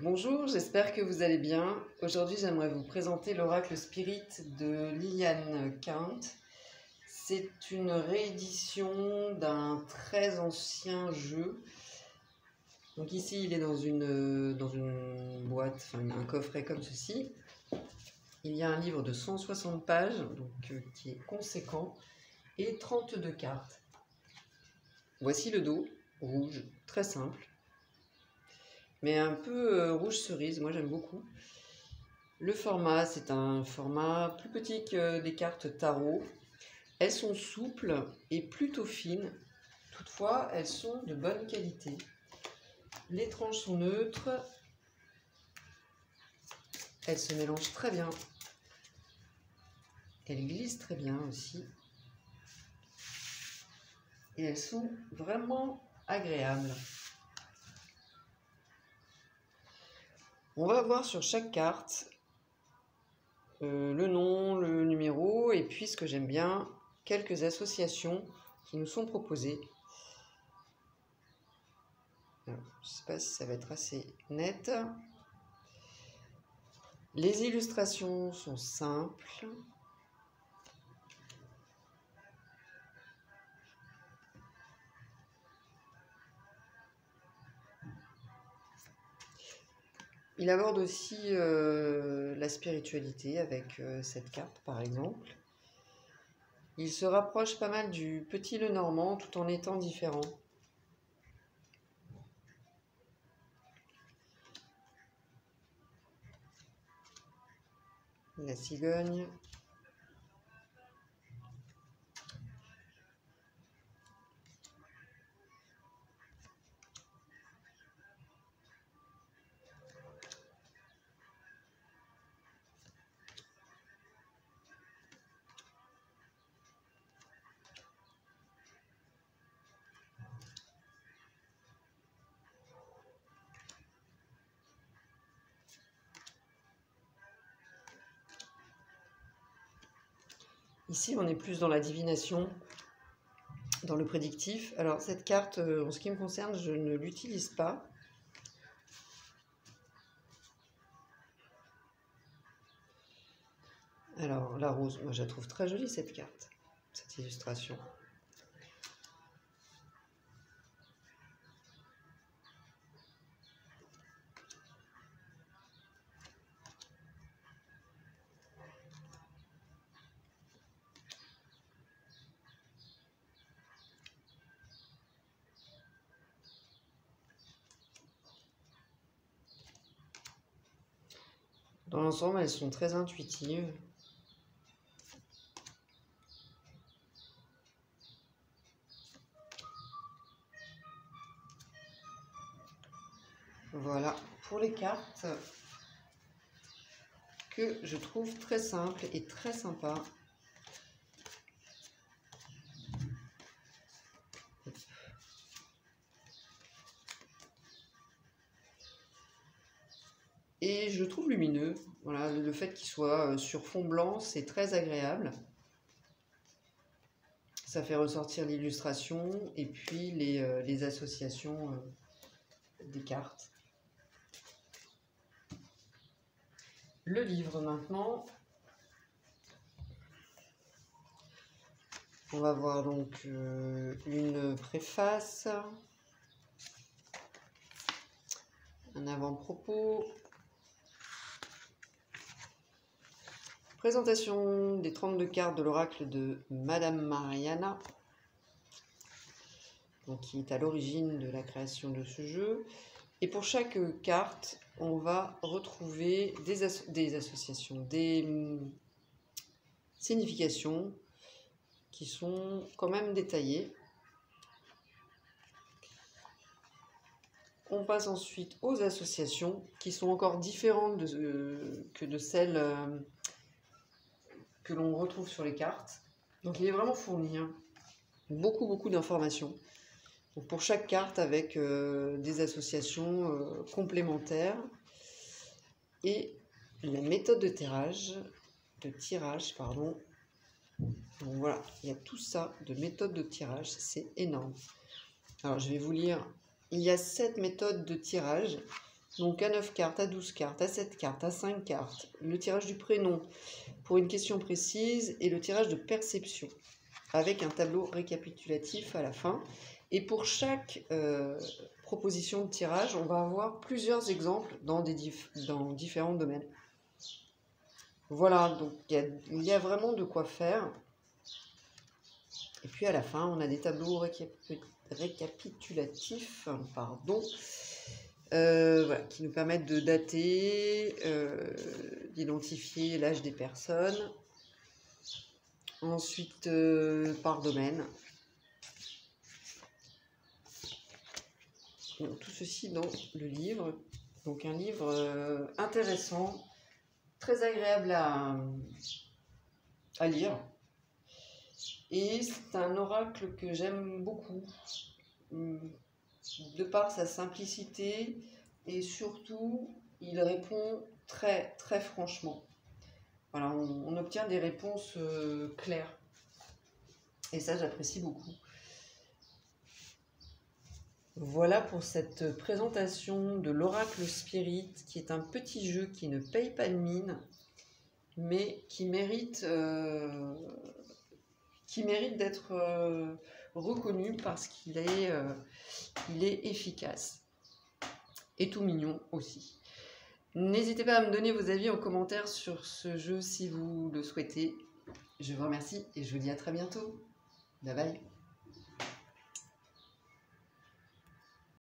Bonjour, j'espère que vous allez bien. Aujourd'hui, j'aimerais vous présenter l'oracle Spirit de Liliane Count. C'est une réédition d'un très ancien jeu. Donc ici, il est dans une boîte, enfin un coffret comme ceci. Il y a un livre de 160 pages, donc, qui est conséquent, et 32 cartes. Voici le dos, rouge, très simple, mais un peu rouge cerise, moi j'aime beaucoup. Le format, c'est un format plus petit que des cartes tarot. Elles sont souples et plutôt fines. Toutefois, elles sont de bonne qualité. Les tranches sont neutres. Elles se mélangent très bien. Elles glissent très bien aussi. Et elles sont vraiment agréables. On va voir sur chaque carte le nom, le numéro et puis ce que j'aime bien, quelques associations qui nous sont proposées. Alors, je ne sais pas si ça va être assez net. Les illustrations sont simples. Il aborde aussi la spiritualité avec cette carte par exemple. Il se rapproche pas mal du Petit Lenormand tout en étant différent. La cigogne. Ici, on est plus dans la divination, dans le prédictif. Alors, cette carte, en ce qui me concerne, je ne l'utilise pas. Alors, la rose, moi, je la trouve très jolie, cette carte, cette illustration. Dans l'ensemble, elles sont très intuitives. Voilà pour les cartes que je trouve très simples et très sympas. Et je trouve lumineux. Voilà, le fait qu'il soit sur fond blanc, c'est très agréable. Ça fait ressortir l'illustration et puis les associations des cartes. Le livre maintenant. On va voir donc une préface, un avant-propos, présentation des 32 cartes de l'oracle de Madame Mariana, donc qui est à l'origine de la création de ce jeu. Et pour chaque carte, on va retrouver des associations, des significations qui sont quand même détaillées. On passe ensuite aux associations qui sont encore différentes que de celles que l'on retrouve sur les cartes. Donc il est vraiment fourni, hein. Beaucoup d'informations. Donc pour chaque carte avec des associations complémentaires et la méthode de tirage, pardon. Donc voilà, il y a tout ça de méthode de tirage, c'est énorme. Alors je vais vous lire, il y a 7 méthodes de tirage Donc à 9 cartes, à 12 cartes, à 7 cartes, à 5 cartes. Le tirage du prénom pour une question précise et le tirage de perception avec un tableau récapitulatif à la fin. Et pour chaque proposition de tirage, on va avoir plusieurs exemples dans différents domaines. Voilà, donc il y a vraiment de quoi faire. Et puis à la fin, on a des tableaux récapitulatifs, voilà, qui nous permettent de dater, d'identifier l'âge des personnes. Ensuite, par domaine. Donc, tout ceci dans le livre. Donc un livre intéressant, très agréable à lire. Et c'est un oracle que j'aime beaucoup, de par sa simplicité, et surtout, il répond très, très franchement. Voilà, on obtient des réponses claires. Et ça, j'apprécie beaucoup. Voilà pour cette présentation de l'Oracle Spirit, qui est un petit jeu qui ne paye pas de mine, mais qui mérite d'être reconnu parce qu'il est, efficace. Et tout mignon aussi. N'hésitez pas à me donner vos avis en commentaire sur ce jeu si vous le souhaitez. Je vous remercie et je vous dis à très bientôt. Bye bye.